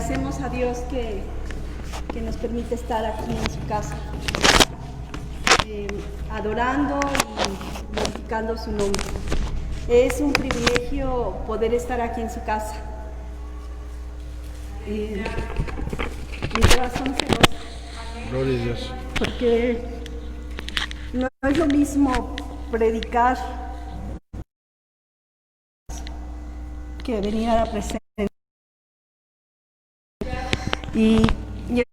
agradecemos a Dios que nos permite estar aquí en su casa, adorando y glorificando su nombre. Es un privilegio poder estar aquí en su casa. Mi corazón se goza. Gloria a Dios. Porque no es lo mismo predicar que venir a la presencia y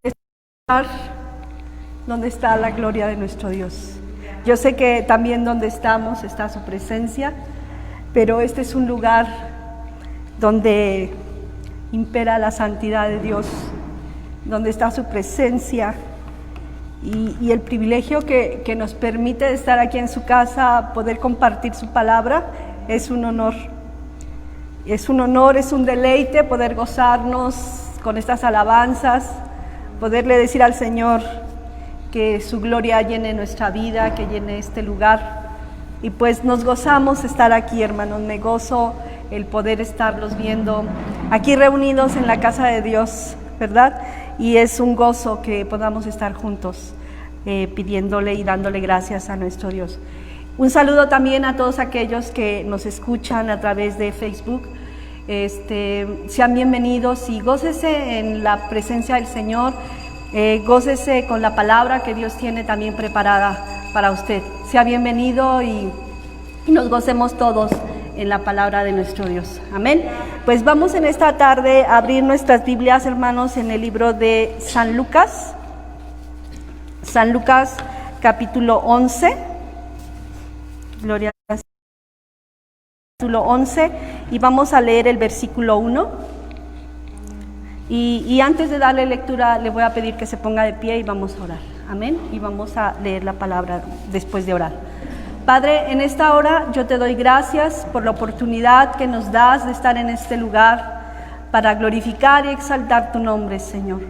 estar donde está la gloria de nuestro Dios. Yo sé que también donde estamos está su presencia, pero este es un lugar donde impera la santidad de Dios, donde está su presencia y el privilegio que nos permite estar aquí en su casa, poder compartir su palabra, es un honor. Es un honor, es un deleite poder gozarnos con estas alabanzas, poderle decir al Señor que su gloria llene nuestra vida, que llene este lugar. Y pues nos gozamos estar aquí, hermanos, me gozo el poder estarlos viendo aquí reunidos en la casa de Dios, ¿verdad? Y es un gozo que podamos estar juntos pidiéndole y dándole gracias a nuestro Dios. Un saludo también a todos aquellos que nos escuchan a través de Facebook. Sean bienvenidos y gócese en la presencia del Señor, gócese con la palabra que Dios tiene también preparada para usted. Sea bienvenido y nos gocemos todos en la palabra de nuestro Dios. Amén. Pues vamos en esta tarde a abrir nuestras Biblias, hermanos, en el libro de San Lucas. San Lucas, capítulo 11. Gloria a Dios. Capítulo 11, y vamos a leer el versículo 1. Y antes de darle lectura, le voy a pedir que se ponga de pie y vamos a orar. Amén. Y vamos a leer la palabra después de orar. Padre, en esta hora yo te doy gracias por la oportunidad que nos das de estar en este lugar para glorificar y exaltar tu nombre, Señor.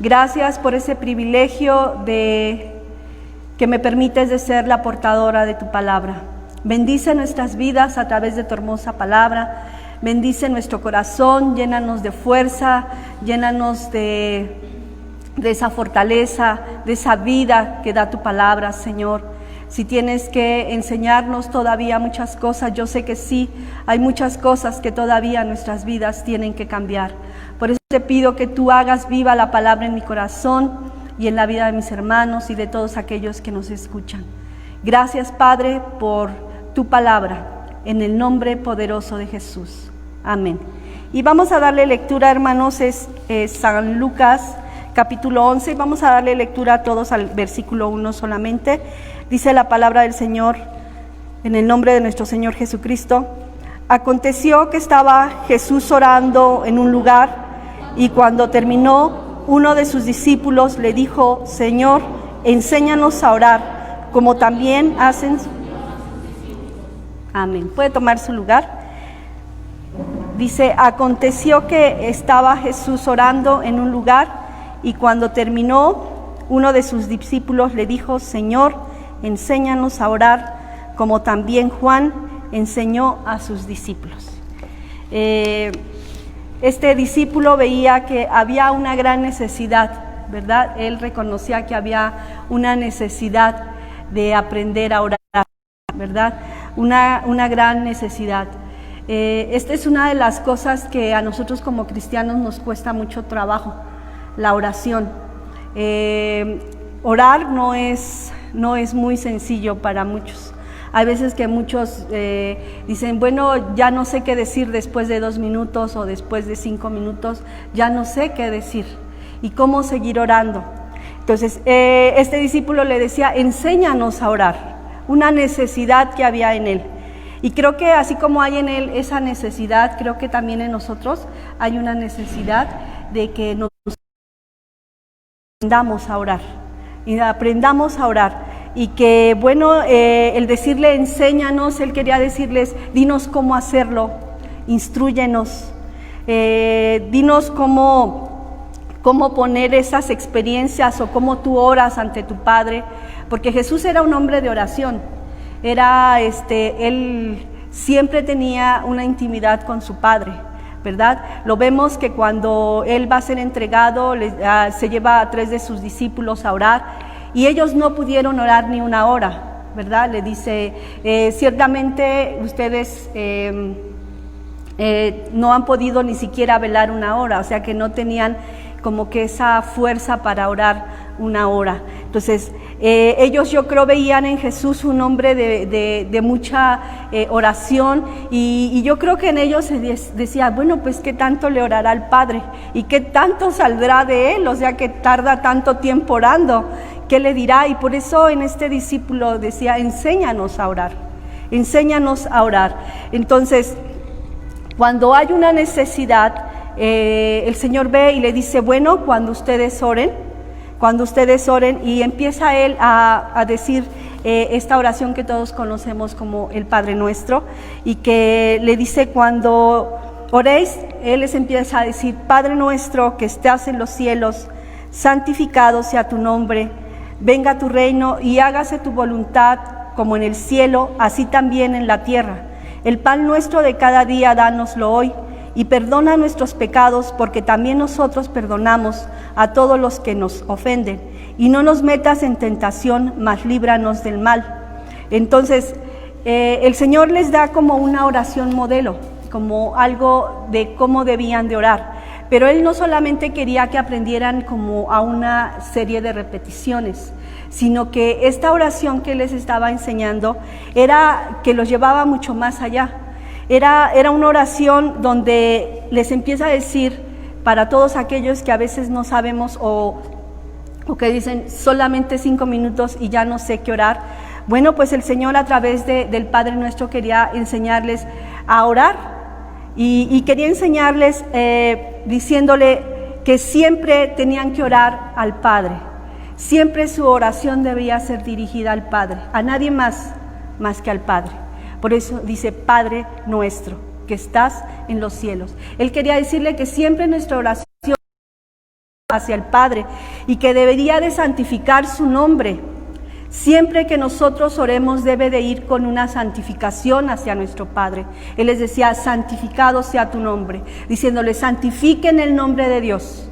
Gracias por ese privilegio que me permites de ser la portadora de tu palabra. Bendice nuestras vidas a través de tu hermosa palabra. Bendice nuestro corazón, llénanos de fuerza, llénanos de esa fortaleza, de esa vida que da tu palabra, Señor. Si tienes que enseñarnos todavía muchas cosas, yo sé que sí, hay muchas cosas que todavía nuestras vidas tienen que cambiar. Por eso te pido que tú hagas viva la palabra en mi corazón y en la vida de mis hermanos y de todos aquellos que nos escuchan. Gracias, Padre, por tu palabra, en el nombre poderoso de Jesús. Amén. Y vamos a darle lectura, hermanos, es San Lucas, capítulo 11, y vamos a darle lectura a todos al versículo 1 solamente. Dice la palabra del Señor, en el nombre de nuestro Señor Jesucristo. Aconteció que estaba Jesús orando en un lugar, y cuando terminó, uno de sus discípulos le dijo: Señor, enséñanos a orar, como también hacen. Amén. ¿Puede tomar su lugar? Dice: aconteció que estaba Jesús orando en un lugar, y cuando terminó, uno de sus discípulos le dijo: Señor, enséñanos a orar, como también Juan enseñó a sus discípulos. Este discípulo veía que había una gran necesidad, ¿verdad? Él reconocía que había una necesidad de aprender a orar, ¿verdad? Una gran necesidad. Esta es una de las cosas que a nosotros como cristianos nos cuesta mucho trabajo, la oración. Orar no es muy sencillo para muchos. Hay veces que muchos dicen, bueno, ya no sé qué decir después de 2 minutos o después de 5 minutos, ya no sé qué decir y cómo seguir orando. Entonces, este discípulo le decía: enséñanos a orar, una necesidad que había en él. Y creo que así como hay en él esa necesidad, creo que también en nosotros hay una necesidad de que nos aprendamos a orar, y aprendamos a orar. Y que, bueno, el decirle enséñanos, él quería decirles: dinos cómo hacerlo, instrúyenos, dinos cómo poner esas experiencias o cómo tú oras ante tu Padre, porque Jesús era un hombre de oración. Él siempre tenía una intimidad con su Padre, ¿verdad? Lo vemos que cuando Él va a ser entregado, se lleva a 3 de sus discípulos a orar, y ellos no pudieron orar ni una hora, ¿verdad? Le dice, ciertamente ustedes no han podido ni siquiera velar una hora, o sea que no tenían como que esa fuerza para orar una hora. Entonces, ellos yo creo veían en Jesús un hombre de mucha oración, y yo creo que en ellos se decía, bueno, pues qué tanto le orará al Padre y qué tanto saldrá de él, o sea que tarda tanto tiempo orando, ¿qué le dirá? Y por eso en este discípulo decía, enséñanos a orar, enséñanos a orar. Entonces, cuando hay una necesidad, el Señor ve y le dice, bueno, cuando ustedes oren, y empieza Él a decir esta oración que todos conocemos como el Padre Nuestro, y que le dice, cuando oréis, Él les empieza a decir, Padre nuestro que estás en los cielos, santificado sea tu nombre, venga tu reino y hágase tu voluntad como en el cielo, así también en la tierra. El pan nuestro de cada día, dánoslo hoy, y perdona nuestros pecados, porque también nosotros perdonamos a todos los que nos ofenden. Y no nos metas en tentación, mas líbranos del mal. Entonces, el Señor les da como una oración modelo, como algo de cómo debían de orar. Pero Él no solamente quería que aprendieran como a una serie de repeticiones, sino que esta oración que les estaba enseñando era que los llevaba mucho más allá. Era una oración donde les empieza a decir, para todos aquellos que a veces no sabemos o que dicen solamente 5 minutos y ya no sé qué orar, bueno, pues el Señor a través del Padre Nuestro quería enseñarles a orar, y quería enseñarles diciéndole que siempre tenían que orar al Padre. Siempre su oración debía ser dirigida al Padre, a nadie más que al Padre. Por eso dice, Padre nuestro, que estás en los cielos. Él quería decirle que siempre nuestra oración hacia el Padre, y que debería de santificar su nombre. Siempre que nosotros oremos debe de ir con una santificación hacia nuestro Padre. Él les decía, santificado sea tu nombre, diciéndole, santifiquen el nombre de Dios.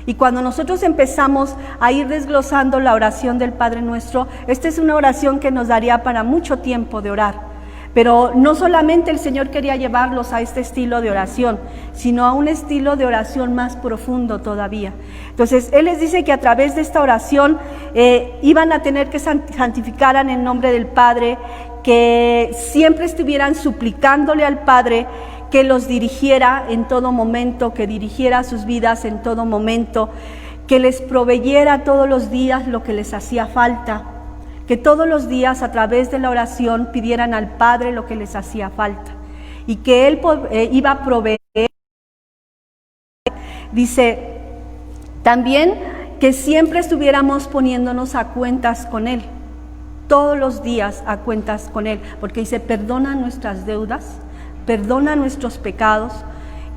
Y cuando nosotros empezamos a ir desglosando la oración del Padre Nuestro, esta es una oración que nos daría para mucho tiempo de orar. Pero no solamente el Señor quería llevarlos a este estilo de oración, sino a un estilo de oración más profundo todavía. Entonces, Él les dice que a través de esta oración iban a tener que santificar en el nombre del Padre, que siempre estuvieran suplicándole al Padre que los dirigiera en todo momento, que dirigiera sus vidas en todo momento, que les proveyera todos los días lo que les hacía falta, que todos los días a través de la oración pidieran al Padre lo que les hacía falta, y que Él iba a proveer. Dice también que siempre estuviéramos poniéndonos a cuentas con Él, todos los días a cuentas con Él, porque dice, perdona nuestras deudas, perdona nuestros pecados,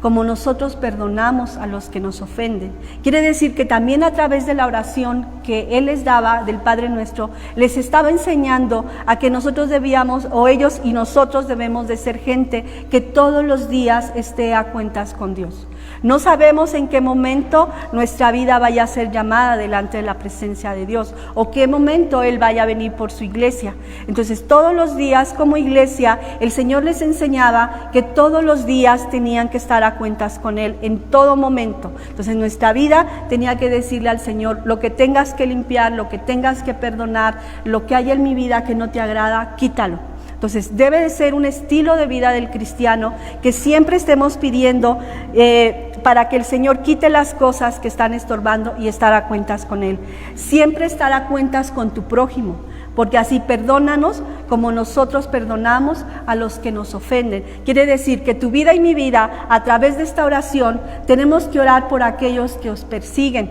como nosotros perdonamos a los que nos ofenden. Quiere decir que también a través de la oración que Él les daba del Padre Nuestro, les estaba enseñando a que nosotros debíamos, o ellos y nosotros debemos de ser gente que todos los días esté a cuentas con Dios. No sabemos en qué momento nuestra vida vaya a ser llamada delante de la presencia de Dios, o qué momento Él vaya a venir por su iglesia. Entonces todos los días como iglesia el Señor les enseñaba que todos los días tenían que estar a cuentas con Él en todo momento. Entonces nuestra vida tenía que decirle al Señor, lo que tengas que limpiar, lo que tengas que perdonar, lo que hay en mi vida que no te agrada, quítalo. Entonces debe de ser un estilo de vida del cristiano que siempre estemos pidiendo para que el Señor quite las cosas que están estorbando y estar a cuentas con Él. Siempre estar a cuentas con tu prójimo, porque así perdónanos como nosotros perdonamos a los que nos ofenden. Quiere decir que tu vida y mi vida, a través de esta oración, tenemos que orar por aquellos que os persiguen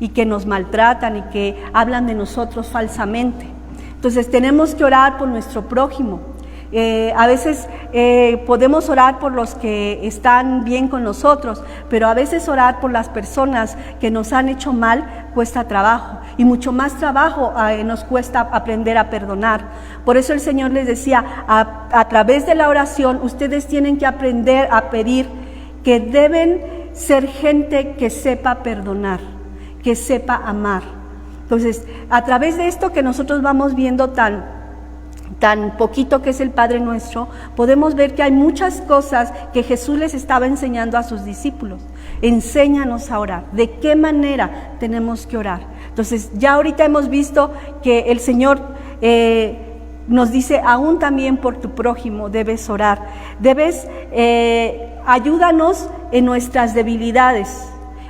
y que nos maltratan y que hablan de nosotros falsamente. Entonces tenemos que orar por nuestro prójimo. A veces podemos orar por los que están bien con nosotros, pero a veces orar por las personas que nos han hecho mal cuesta trabajo, y mucho más trabajo nos cuesta aprender a perdonar. Por eso el Señor les decía, a través de la oración ustedes tienen que aprender a pedir que deben ser gente que sepa perdonar, que sepa amar. Entonces, a través de esto que nosotros vamos viendo tan poquito que es el Padre Nuestro, podemos ver que hay muchas cosas que Jesús les estaba enseñando a sus discípulos. Enséñanos a orar. ¿De qué manera tenemos que orar? Entonces, ya ahorita hemos visto que el Señor nos dice, aún también por tu prójimo debes orar. Ayúdanos en nuestras debilidades,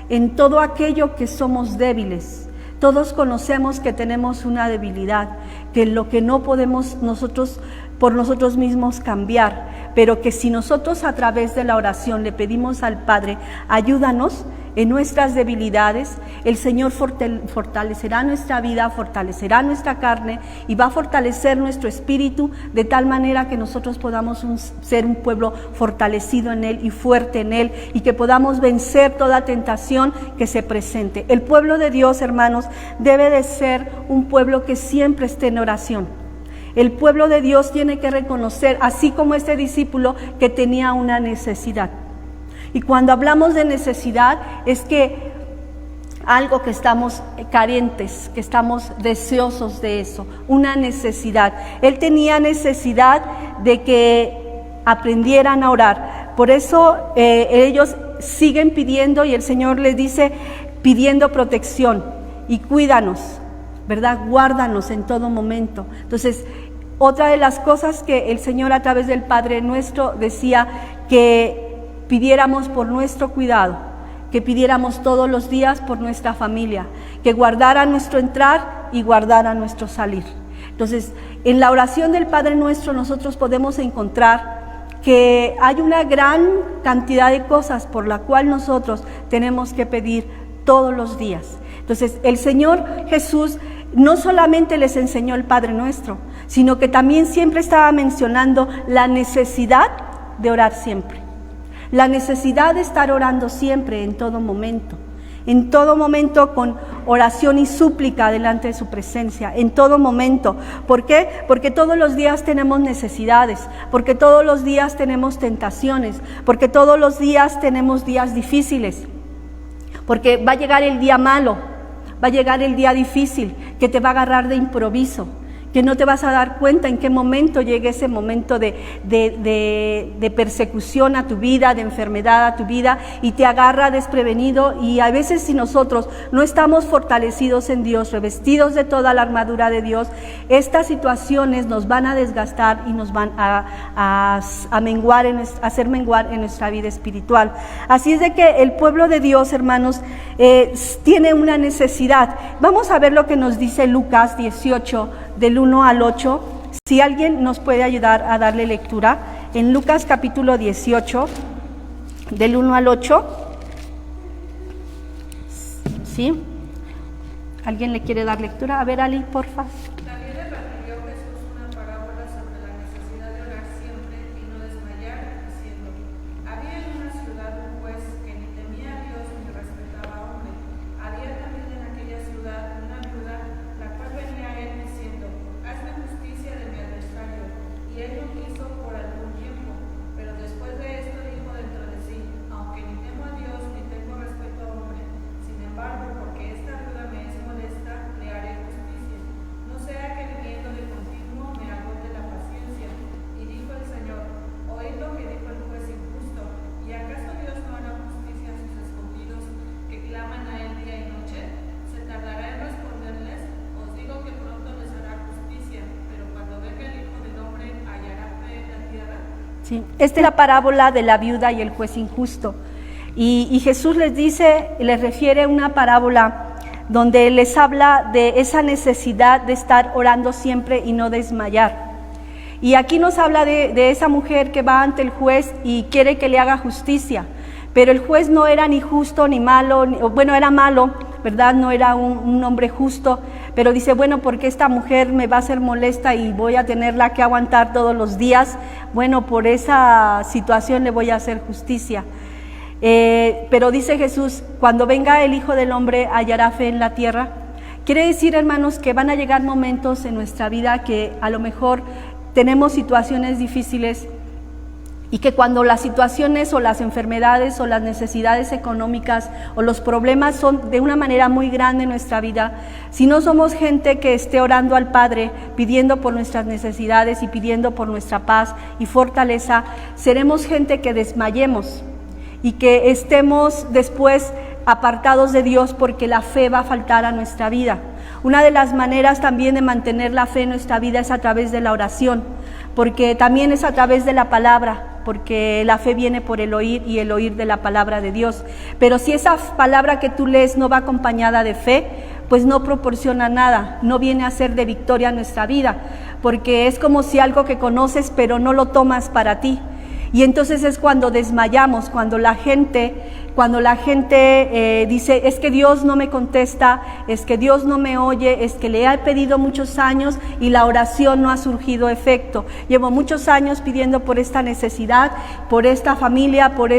en todo aquello que somos débiles. Todos conocemos que tenemos una debilidad, que lo que no podemos nosotros por nosotros mismos cambiar, pero que si nosotros a través de la oración le pedimos al Padre, ayúdanos en nuestras debilidades, el Señor fortalecerá nuestra vida, fortalecerá nuestra carne y va a fortalecer nuestro espíritu de tal manera que nosotros podamos ser un pueblo fortalecido en Él y fuerte en Él, y que podamos vencer toda tentación que se presente. El pueblo de Dios, hermanos, debe de ser un pueblo que siempre esté en oración. El pueblo de Dios tiene que reconocer, así como este discípulo, que tenía una necesidad. Y cuando hablamos de necesidad, es que algo que estamos carentes, que estamos deseosos de eso, una necesidad. Él tenía necesidad de que aprendieran a orar. Por eso ellos siguen pidiendo, y el Señor les dice, pidiendo protección, y cuídanos, ¿verdad? Guárdanos en todo momento. Entonces, otra de las cosas que el Señor a través del Padre Nuestro decía, que pidiéramos por nuestro cuidado, que pidiéramos todos los días por nuestra familia, que guardara nuestro entrar y guardara nuestro salir. Entonces, en la oración del Padre Nuestro nosotros podemos encontrar que hay una gran cantidad de cosas por la cual nosotros tenemos que pedir todos los días. Entonces, el Señor Jesús no solamente les enseñó el Padre Nuestro, sino que también siempre estaba mencionando la necesidad de orar siempre. La necesidad de estar orando siempre, en todo momento con oración y súplica delante de su presencia, en todo momento. ¿Por qué? Porque todos los días tenemos necesidades, porque todos los días tenemos tentaciones, porque todos los días tenemos días difíciles, porque va a llegar el día malo, va a llegar el día difícil, que te va a agarrar de improviso, que no te vas a dar cuenta en qué momento llegue ese momento de persecución a tu vida, de enfermedad a tu vida, y te agarra desprevenido. Y a veces, si nosotros no estamos fortalecidos en Dios, revestidos de toda la armadura de Dios, estas situaciones nos van a desgastar y nos van a hacer menguar en nuestra vida espiritual. Así es de que el pueblo de Dios, hermanos, tiene una necesidad. Vamos a ver lo que nos dice Lucas 18, del 1 al 8, si alguien nos puede ayudar a darle lectura, en Lucas capítulo 18, del 1 al 8, ¿sí? ¿Alguien le quiere dar lectura? A ver, Ali, porfa. También le refirió Jesús una parábola sobre la necesidad de orar siempre y no desmayar, diciendo: había en una ciudad un juez que ni temía a Dios ni respetaba a hombre. Había también en aquella ciudad una viuda, la cual venía a él diciendo: hazme justicia de mi adversario. Y él lo hizo por algún tiempo, pero después de esto dijo dentro de sí: aunque ni temo a Dios ni tengo respeto a hombre, sin embargo, porque esta viuda me es molesta, le haré justicia, no sea que viniendo de continuo me agote la paciencia. Y dijo el Señor: oíd lo que dijo el juez injusto. ¿Y acaso Dios no hará justicia a sus escogidos que claman a él día y noche? ¿Se tardará en responderles? Os digo que pronto les hará justicia. Pero cuando venga el Hijo del Hombre, ¿hallará fe en la tierra? Sí, esta es la parábola de la viuda y el juez injusto. Y Jesús les refiere una parábola donde les habla de esa necesidad de estar orando siempre y no desmayar. Y aquí nos habla de esa mujer que va ante el juez y quiere que le haga justicia, pero el juez no era ni justo ni malo, era malo, ¿verdad? No era un hombre justo, pero dice, bueno, porque esta mujer me va a hacer molesta y voy a tenerla que aguantar todos los días, bueno, por esa situación le voy a hacer justicia. Pero dice Jesús, cuando venga el Hijo del Hombre, ¿hallará fe en la tierra? Quiere decir, hermanos, que van a llegar momentos en nuestra vida que a lo mejor tenemos situaciones difíciles Y que cuando las situaciones o las enfermedades o las necesidades económicas o los problemas son de una manera muy grande en nuestra vida, si no somos gente que esté orando al Padre, pidiendo por nuestras necesidades y pidiendo por nuestra paz y fortaleza, seremos gente que desmayemos y que estemos después apartados de Dios porque la fe va a faltar a nuestra vida. Una de las maneras también de mantener la fe en nuestra vida es a través de la oración, porque también es a través de la palabra, porque la fe viene por el oír y el oír de la palabra de Dios. Pero si esa palabra que tú lees no va acompañada de fe, pues no proporciona nada, no viene a ser de victoria en nuestra vida, porque es como si algo que conoces pero no lo tomas para ti. Y entonces es cuando desmayamos, cuando la gente dice, es que Dios no me contesta, es que Dios no me oye, es que le he pedido muchos años y la oración no ha surgido efecto. Llevo muchos años pidiendo por esta necesidad, por esta familia, por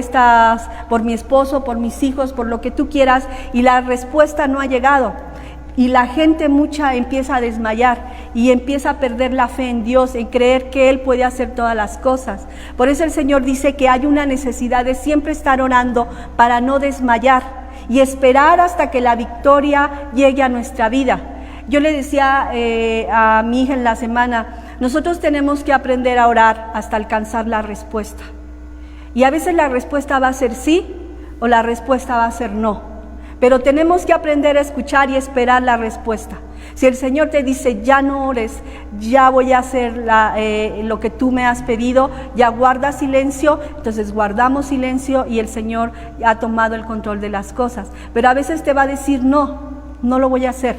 mi esposo, por mis hijos, por lo que tú quieras, y la respuesta no ha llegado. Y la gente mucha empieza a desmayar y empieza a perder la fe en Dios, en creer que Él puede hacer todas las cosas. Por eso el Señor dice que hay una necesidad de siempre estar orando para no desmayar y esperar hasta que la victoria llegue a nuestra vida. Yo le decía a mi hija en la semana, nosotros tenemos que aprender a orar hasta alcanzar la respuesta. Y a veces la respuesta va a ser sí o la respuesta va a ser no. Pero tenemos que aprender a escuchar y esperar la respuesta. Si el Señor te dice, ya no ores, ya voy a hacer lo que tú me has pedido, ya guarda silencio, entonces guardamos silencio y el Señor ha tomado el control de las cosas. Pero a veces te va a decir, no lo voy a hacer,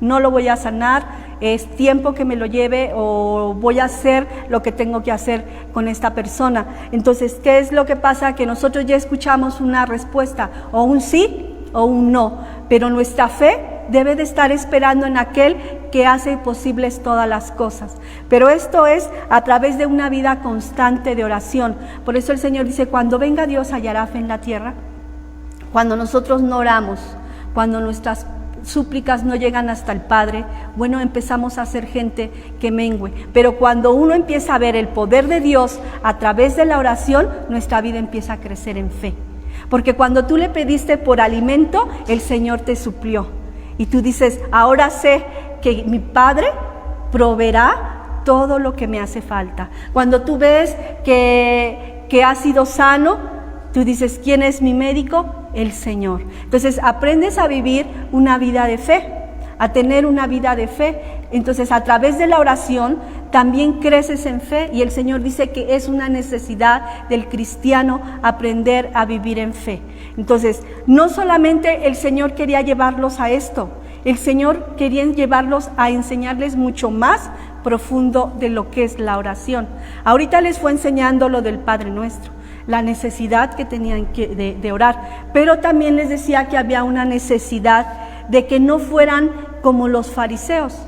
no lo voy a sanar, es tiempo que me lo lleve o voy a hacer lo que tengo que hacer con esta persona. Entonces, ¿qué es lo que pasa? Que nosotros ya escuchamos una respuesta, o un sí, o un no, pero nuestra fe debe de estar esperando en aquel que hace posibles todas las cosas. Pero esto es a través de una vida constante de oración. Por eso el Señor dice, cuando venga Dios hallará fe en la tierra. Cuando nosotros no oramos, cuando nuestras súplicas no llegan hasta el Padre, bueno, empezamos a ser gente que mengue. Pero cuando uno empieza a ver el poder de Dios a través de la oración, nuestra vida empieza a crecer en fe. Porque cuando tú le pediste por alimento, el Señor te suplió. Y tú dices, ahora sé que mi Padre proveerá todo lo que me hace falta. Cuando tú ves que has sido sano, tú dices, ¿quién es mi médico? El Señor. Entonces aprendes a vivir una vida de fe, a tener una vida de fe. Entonces a través de la oración también creces en fe, y el Señor dice que es una necesidad del cristiano aprender a vivir en fe. Entonces no solamente el Señor quería llevarlos a esto, el Señor quería llevarlos a enseñarles mucho más profundo de lo que es la oración. Ahorita les fue enseñando lo del Padre Nuestro, la necesidad que tenían de orar, pero también les decía que había una necesidad de que no fueran como los fariseos,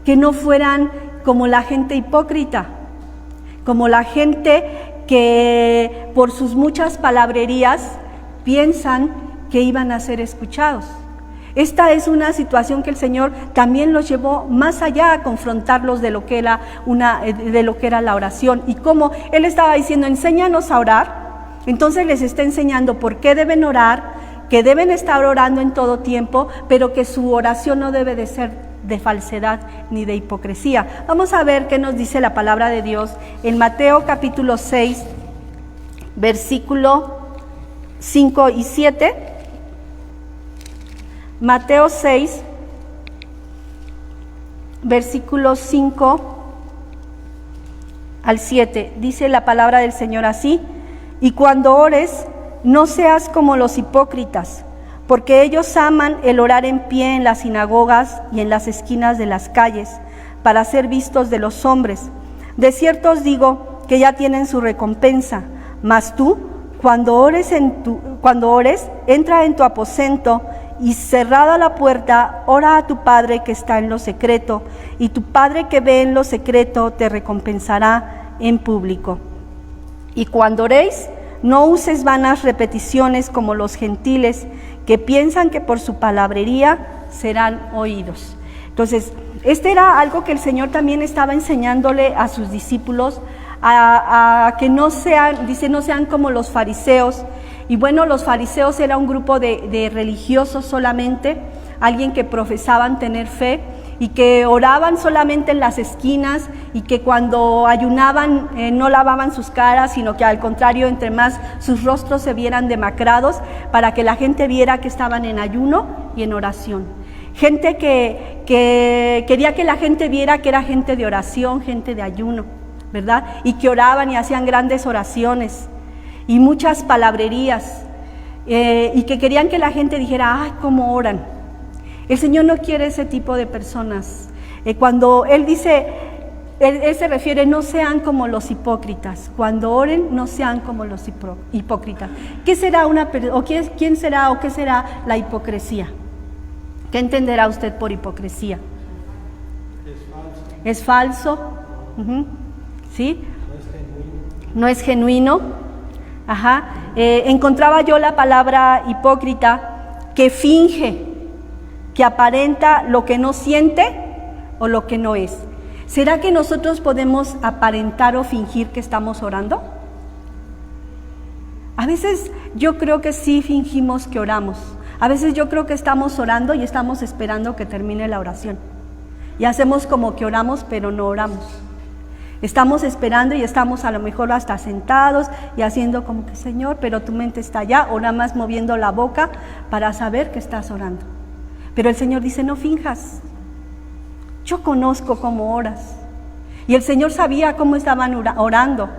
que no fueran como la gente hipócrita, como la gente que por sus muchas palabrerías piensan que iban a ser escuchados. Esta es una situación que el Señor también los llevó más allá a confrontarlos de lo que era la oración, y cómo Él estaba diciendo, enséñanos a orar. Entonces les está enseñando por qué deben orar, que deben estar orando en todo tiempo, pero que su oración no debe de ser de falsedad ni de hipocresía. Vamos a ver qué nos dice la palabra de Dios en Mateo capítulo 6, versículo 5 y 7. Mateo 6, versículos 5 al 7. Dice la palabra del Señor así: y cuando ores, no seas como los hipócritas, porque ellos aman el orar en pie en las sinagogas y en las esquinas de las calles, para ser vistos de los hombres. De cierto os digo que ya tienen su recompensa. Mas tú, cuando ores, entra en tu aposento, y cerrada la puerta, ora a tu Padre que está en lo secreto, y tu Padre que ve en lo secreto te recompensará en público. Y cuando oréis, no uses vanas repeticiones como los gentiles, que piensan que por su palabrería serán oídos. Entonces, este era algo que el Señor también estaba enseñándole a sus discípulos, a que no sean, dice, no sean como los fariseos. Y bueno, los fariseos era un grupo de religiosos solamente, alguien que profesaban tener fe y que oraban solamente en las esquinas y que cuando ayunaban no lavaban sus caras, sino que al contrario, entre más sus rostros se vieran demacrados para que la gente viera que estaban en ayuno y en oración. Gente que quería que la gente viera que era gente de oración, gente de ayuno, ¿verdad? Y que oraban y hacían grandes oraciones y muchas palabrerías, y que querían que la gente dijera, ¡ay, cómo oran! El Señor no quiere ese tipo de personas. Cuando Él dice, Él se refiere, no sean como los hipócritas. Cuando oren, no sean como los hipócritas. ¿Qué será quién será o qué será la hipocresía? ¿Qué entenderá usted por hipocresía? Es falso. ¿Sí? No es genuino. Ajá. Encontraba yo la palabra hipócrita, que finge, que aparenta lo que no siente o lo que no es. ¿Será que nosotros podemos aparentar o fingir que estamos orando? A veces yo creo que sí fingimos que oramos. A veces yo creo que estamos orando y estamos esperando que termine la oración. Y hacemos como que oramos, pero no oramos. Estamos esperando y estamos a lo mejor hasta sentados y haciendo como que, Señor, pero tu mente está allá, o nada más moviendo la boca para saber que estás orando. Pero el Señor dice, no finjas. Yo conozco cómo oras. Y el Señor sabía cómo estaban orando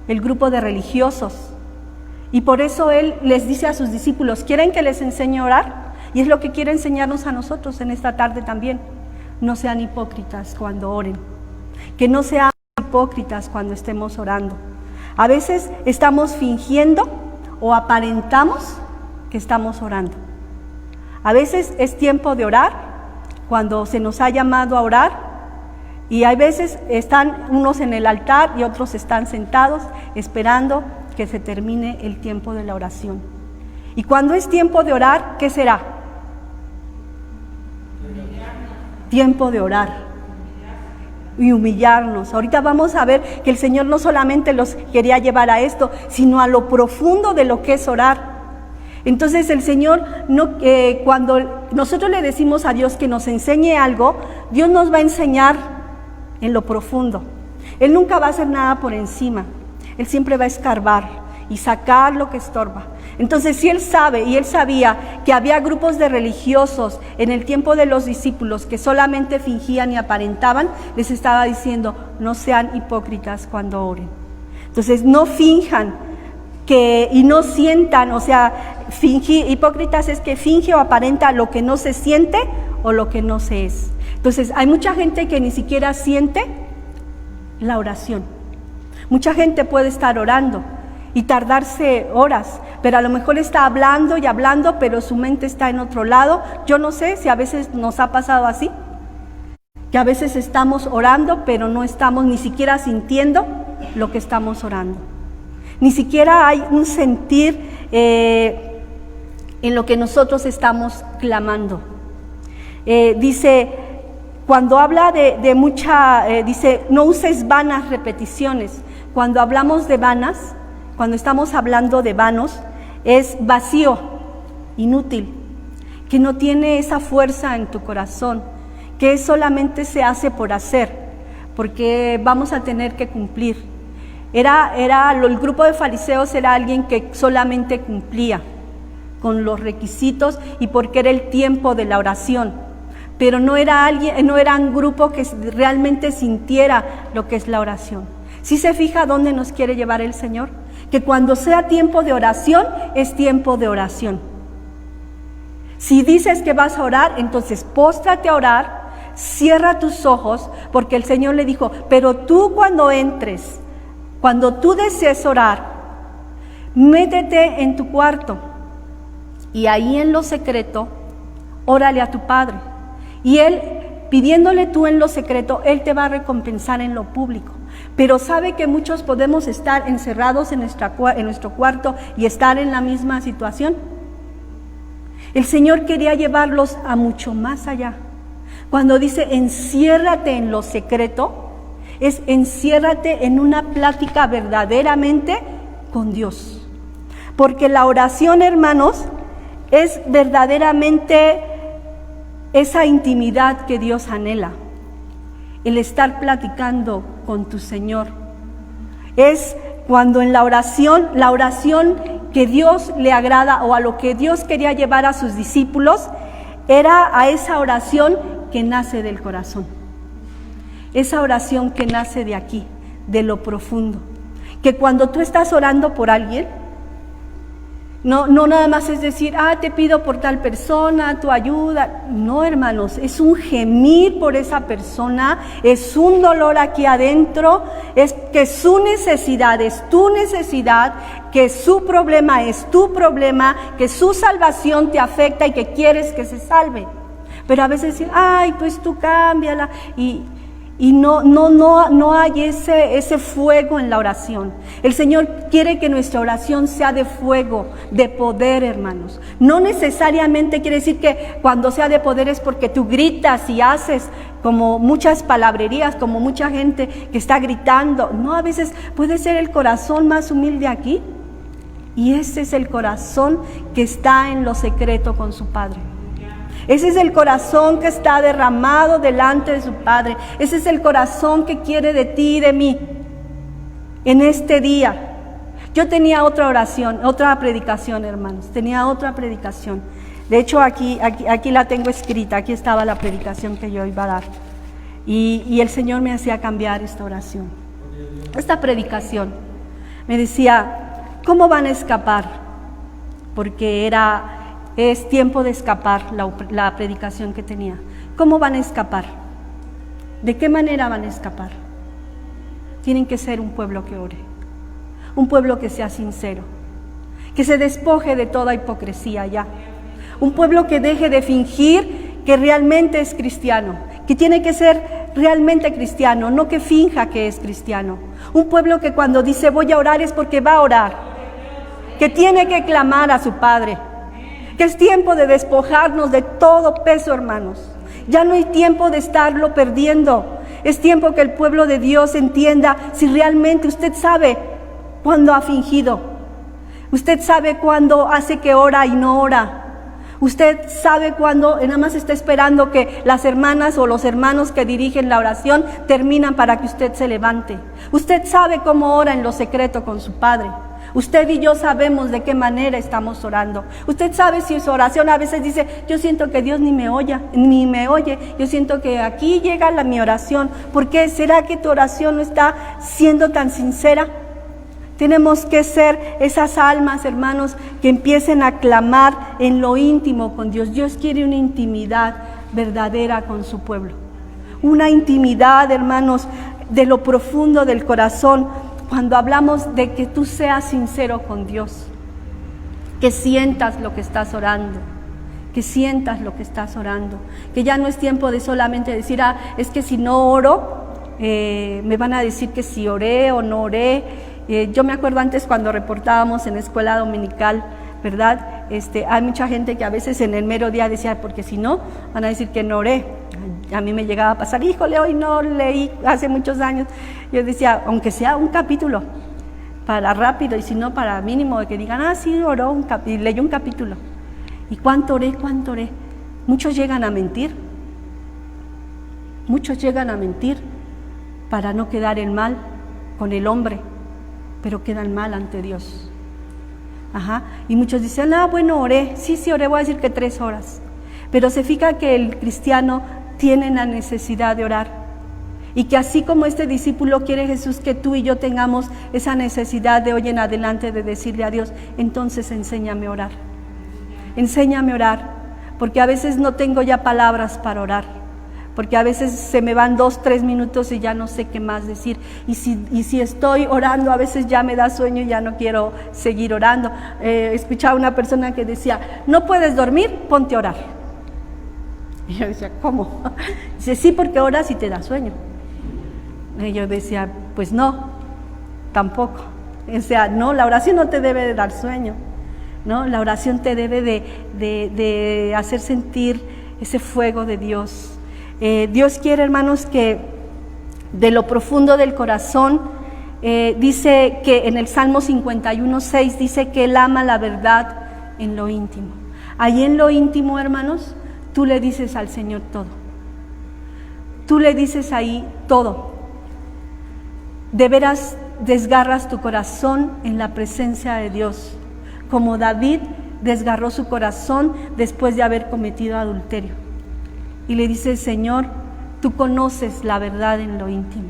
el grupo de religiosos. Y por eso Él les dice a sus discípulos, ¿quieren que les enseñe a orar? Y es lo que quiere enseñarnos a nosotros en esta tarde también. No sean hipócritas cuando oren. Que no sean hipócritas cuando estemos orando. A veces estamos fingiendo o aparentamos que estamos orando. A veces es tiempo de orar cuando se nos ha llamado a orar, y hay veces están unos en el altar y otros están sentados esperando que se termine el tiempo de la oración. Y cuando es tiempo de orar, ¿qué será? Tiempo de orar y humillarnos. Ahorita vamos a ver que el Señor no solamente los quería llevar a esto, sino a lo profundo de lo que es orar. Entonces el Señor, cuando nosotros le decimos a Dios que nos enseñe algo, Dios nos va a enseñar en lo profundo. Él nunca va a hacer nada por encima. Él siempre va a escarbar y sacar lo que estorba. Entonces, si Él sabe y Él sabía que había grupos de religiosos en el tiempo de los discípulos que solamente fingían y aparentaban, les estaba diciendo, no sean hipócritas cuando oren. Entonces, no finjan y no sientan, o sea, hipócritas es que finge o aparenta lo que no se siente o lo que no se es. Entonces, hay mucha gente que ni siquiera siente la oración. Mucha gente puede estar orando y tardarse horas, pero a lo mejor está hablando y hablando, pero su mente está en otro lado. Yo no sé si a veces nos ha pasado así, que a veces estamos orando, pero no estamos ni siquiera sintiendo lo que estamos orando. Ni siquiera hay un sentir en lo que nosotros estamos clamando. Dice, cuando habla de mucha, dice, no uses vanas repeticiones. Cuando hablamos de vanas, cuando estamos hablando de vanos, es vacío, inútil, que no tiene esa fuerza en tu corazón, que solamente se hace por hacer, porque vamos a tener que cumplir. El grupo de fariseos era alguien que solamente cumplía con los requisitos y porque era el tiempo de la oración, pero no era un grupo que realmente sintiera lo que es la oración. ¿Sí se fija dónde nos quiere llevar el Señor? Que cuando sea tiempo de oración, es tiempo de oración. Si dices que vas a orar, entonces póstrate a orar, cierra tus ojos, porque el Señor le dijo, pero tú cuando entres, cuando tú desees orar, métete en tu cuarto y ahí en lo secreto, órale a tu Padre. Y Él, pidiéndole tú en lo secreto, Él te va a recompensar en lo público. Pero sabe que muchos podemos estar encerrados en nuestro cuarto y estar en la misma situación. El Señor quería llevarlos a mucho más allá. Cuando dice, enciérrate en lo secreto, es enciérrate en una plática verdaderamente con Dios. Porque la oración, hermanos, es verdaderamente esa intimidad que Dios anhela. El estar platicando con tu Señor. Es cuando en la oración que Dios le agrada o a lo que Dios quería llevar a sus discípulos, era a esa oración que nace del corazón. Esa oración que nace de aquí, de lo profundo. Que cuando tú estás orando por alguien, no nada más es decir, te pido por tal persona, tu ayuda. No, hermanos, es un gemir por esa persona, es un dolor aquí adentro, es que su necesidad es tu necesidad, que su problema es tu problema, que su salvación te afecta y que quieres que se salve. Pero a veces decir, pues tú cámbiala, y no hay ese fuego en la oración. El Señor quiere que nuestra oración sea de fuego, de poder, hermanos. No necesariamente quiere decir que cuando sea de poder es porque tú gritas y haces como muchas palabrerías, como mucha gente que está gritando. No, a veces puede ser el corazón más humilde aquí. Y ese es el corazón que está en lo secreto con su Padre. Ese es el corazón que está derramado delante de su Padre. Ese es el corazón que quiere de ti y de mí en este día. Yo tenía otra oración, otra predicación, hermanos. Tenía otra predicación. De hecho, aquí la tengo escrita. Aquí estaba la predicación que yo iba a dar. Y el Señor me hacía cambiar esta oración. Esta predicación. Me decía, ¿cómo van a escapar? Porque es tiempo de escapar, la predicación que tenía. ¿Cómo van a escapar? ¿De qué manera van a escapar? Tienen que ser un pueblo que ore, un pueblo que sea sincero, que se despoje de toda hipocresía ya, un pueblo que deje de fingir que realmente es cristiano, que tiene que ser realmente cristiano, no que finja que es cristiano. Un pueblo que cuando dice voy a orar es porque va a orar, que tiene que clamar a su Padre. Que es tiempo de despojarnos de todo peso, hermanos. Ya no hay tiempo de estarlo perdiendo. Es tiempo que el pueblo de Dios entienda si realmente usted sabe cuándo ha fingido. Usted sabe cuándo hace que ora y no ora. Usted sabe cuándo nada más está esperando que las hermanas o los hermanos que dirigen la oración terminan para que usted se levante. Usted sabe cómo ora en lo secreto con su Padre. Usted y yo sabemos de qué manera estamos orando. Usted sabe si su oración a veces dice, yo siento que Dios ni me oye. Yo siento que aquí llega mi oración. ¿Por qué? ¿Será que tu oración no está siendo tan sincera? Tenemos que ser esas almas, hermanos, que empiecen a clamar en lo íntimo con Dios. Dios quiere una intimidad verdadera con su pueblo. Una intimidad, hermanos, de lo profundo del corazón. Cuando hablamos de que tú seas sincero con Dios, que sientas lo que estás orando, que ya no es tiempo de solamente decir, es que si no oro, me van a decir que si oré o no oré. Yo me acuerdo antes cuando reportábamos en la escuela dominical, ¿verdad? Hay mucha gente que a veces en el mero día decía, porque si no, van a decir que no oré. A mí me llegaba a pasar, híjole, hoy no leí hace muchos años. Yo decía, aunque sea un capítulo, para rápido, y si no, para mínimo, de que digan, sí, oró y leyó un capítulo. ¿Y cuánto oré? Muchos llegan a mentir. Para no quedar en mal con el hombre, pero quedan mal ante Dios. Y muchos dicen, bueno, oré. Sí, oré, voy a decir que 3 horas. Pero se fija que el cristiano tiene la necesidad de orar. Y que así como este discípulo quiere Jesús que tú y yo tengamos esa necesidad de hoy en adelante de decirle a Dios, entonces enséñame a orar. Porque a veces no tengo ya palabras para orar. Porque a veces se me van 2-3 minutos y ya no sé qué más decir. Y si estoy orando, a veces ya me da sueño y ya no quiero seguir orando. Escuchaba una persona que decía, no puedes dormir, ponte a orar. Y yo decía, ¿cómo? Dice, sí, porque oras y te da sueño. Y yo decía, pues no, tampoco. O sea, no, la oración no te debe de dar sueño, ¿no? La oración te debe de hacer sentir ese fuego de Dios. Dios quiere, hermanos, que de lo profundo del corazón. Dice que en el Salmo 51:6 dice que Él ama la verdad en lo íntimo. Ahí en lo íntimo, hermanos, tú le dices al Señor todo. Tú le dices ahí todo. De veras desgarras tu corazón en la presencia de Dios, como David desgarró su corazón después de haber cometido adulterio. Y le dice: Señor, tú conoces la verdad en lo íntimo.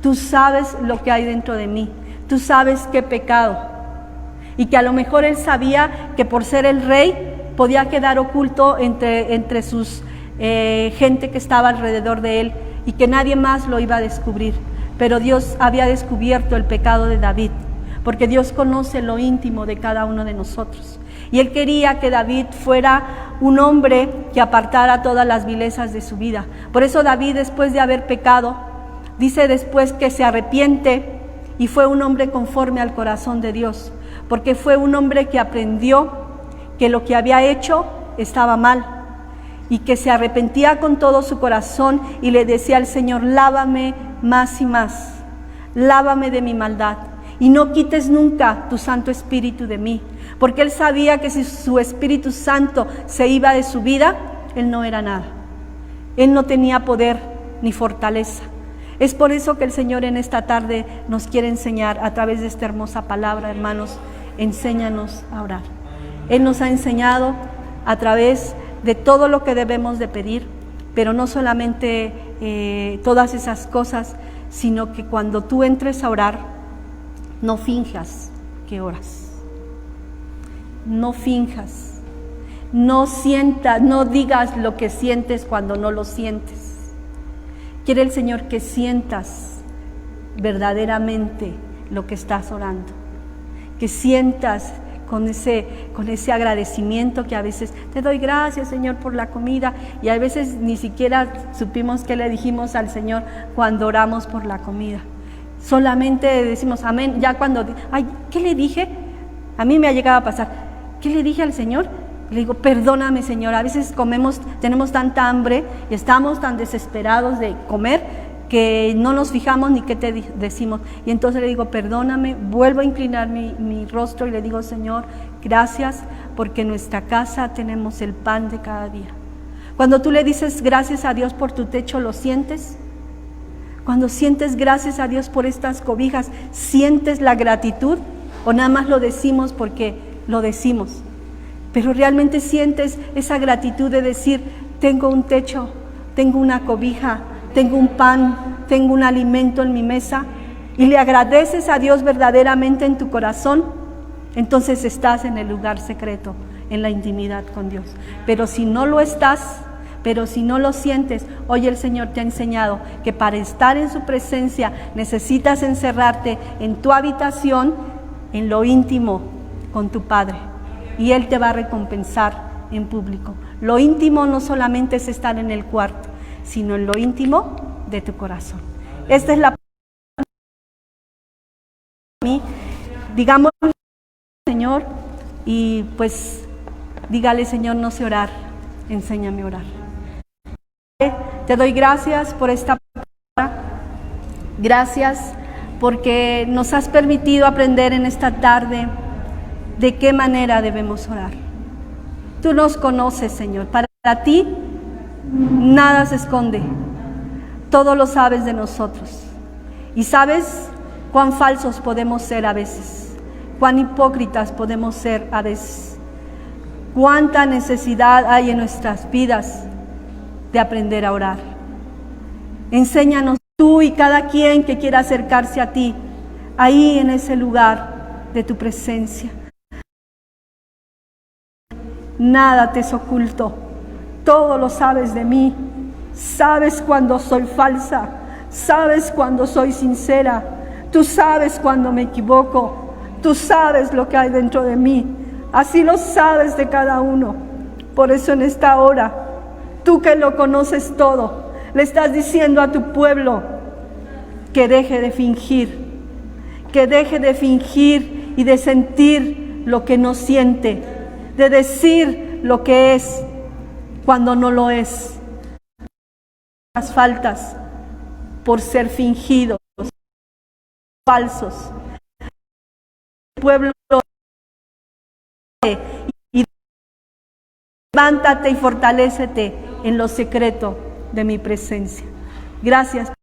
Tú sabes lo que hay dentro de mí. Tú sabes qué pecado. Y que a lo mejor él sabía que por ser el rey podía quedar oculto entre sus gente que estaba alrededor de él, y que nadie más lo iba a descubrir. Pero Dios había descubierto el pecado de David, porque Dios conoce lo íntimo de cada uno de nosotros. Y Él quería que David fuera un hombre que apartara todas las vilezas de su vida. Por eso David, después de haber pecado, dice después que se arrepiente y fue un hombre conforme al corazón de Dios, porque fue un hombre que aprendió que lo que había hecho estaba mal y que se arrepentía con todo su corazón y le decía al Señor: lávame más y más, lávame de mi maldad y no quites nunca tu Santo Espíritu de mí, porque él sabía que si su Espíritu Santo se iba de su vida, él no era nada, él no tenía poder ni fortaleza. Es por eso que el Señor en esta tarde nos quiere enseñar a través de esta hermosa palabra. Hermanos, enséñanos a orar. Él nos ha enseñado a través de todo lo que debemos de pedir, pero no solamente todas esas cosas, sino que cuando tú entres a orar, no finjas que oras. No finjas, no sientas, no digas lo que sientes cuando no lo sientes. Quiere el Señor que sientas verdaderamente lo que estás orando, que sientas con ese agradecimiento que a veces te doy gracias, Señor, por la comida, y a veces ni siquiera supimos qué le dijimos al Señor cuando oramos por la comida. Solamente decimos amén, ya cuando, ay, ¿qué le dije? A mí me ha llegado a pasar, ¿qué le dije al Señor? Le digo: perdóname, Señor. A veces tenemos tanta hambre y estamos tan desesperados de comer que no nos fijamos ni qué te decimos. Y entonces le digo: perdóname, vuelvo a inclinar mi rostro y le digo: Señor, gracias, porque en nuestra casa tenemos el pan de cada día. Cuando tú le dices gracias a Dios por tu techo, ¿lo sientes? Cuando sientes gracias a Dios por estas cobijas, ¿sientes la gratitud? ¿O nada más lo decimos porque lo decimos? Pero realmente sientes esa gratitud de decir: tengo un techo, tengo una cobija, tengo un pan, tengo un alimento en mi mesa, y le agradeces a Dios verdaderamente en tu corazón. Entonces estás en el lugar secreto, en la intimidad con Dios. Pero si no lo estás, pero si no lo sientes, hoy el Señor te ha enseñado que para estar en su presencia necesitas encerrarte en tu habitación, en lo íntimo con tu Padre, y Él te va a recompensar en público. Lo íntimo no solamente es estar en el cuarto, sino en lo íntimo de tu corazón. Esta es la mí. Digamos, Señor, y pues dígale: Señor, no sé orar, enséñame a orar. Te doy gracias por esta palabra. Gracias porque nos has permitido aprender en esta tarde de qué manera debemos orar. Tú nos conoces, Señor. Para ti nada se esconde. Todo lo sabes de nosotros. Y sabes cuán falsos podemos ser a veces, cuán hipócritas podemos ser a veces, cuánta necesidad hay en nuestras vidas de aprender a orar. Enséñanos tú y cada quien que quiera acercarse a ti, ahí en ese lugar de tu presencia. Nada te es oculto, todo lo sabes de mí. Sabes cuando soy falsa, sabes cuando soy sincera, tú sabes cuando me equivoco, tú sabes lo que hay dentro de mí, así lo sabes de cada uno. Por eso en esta hora, tú que lo conoces todo, le estás diciendo a tu pueblo que deje de fingir, que deje de fingir y de sentir lo que no siente, de decir lo que es cuando no lo es. Las faltas por ser fingidos, falsos. El pueblo, y levántate y fortalécete en lo secreto de mi presencia. Gracias.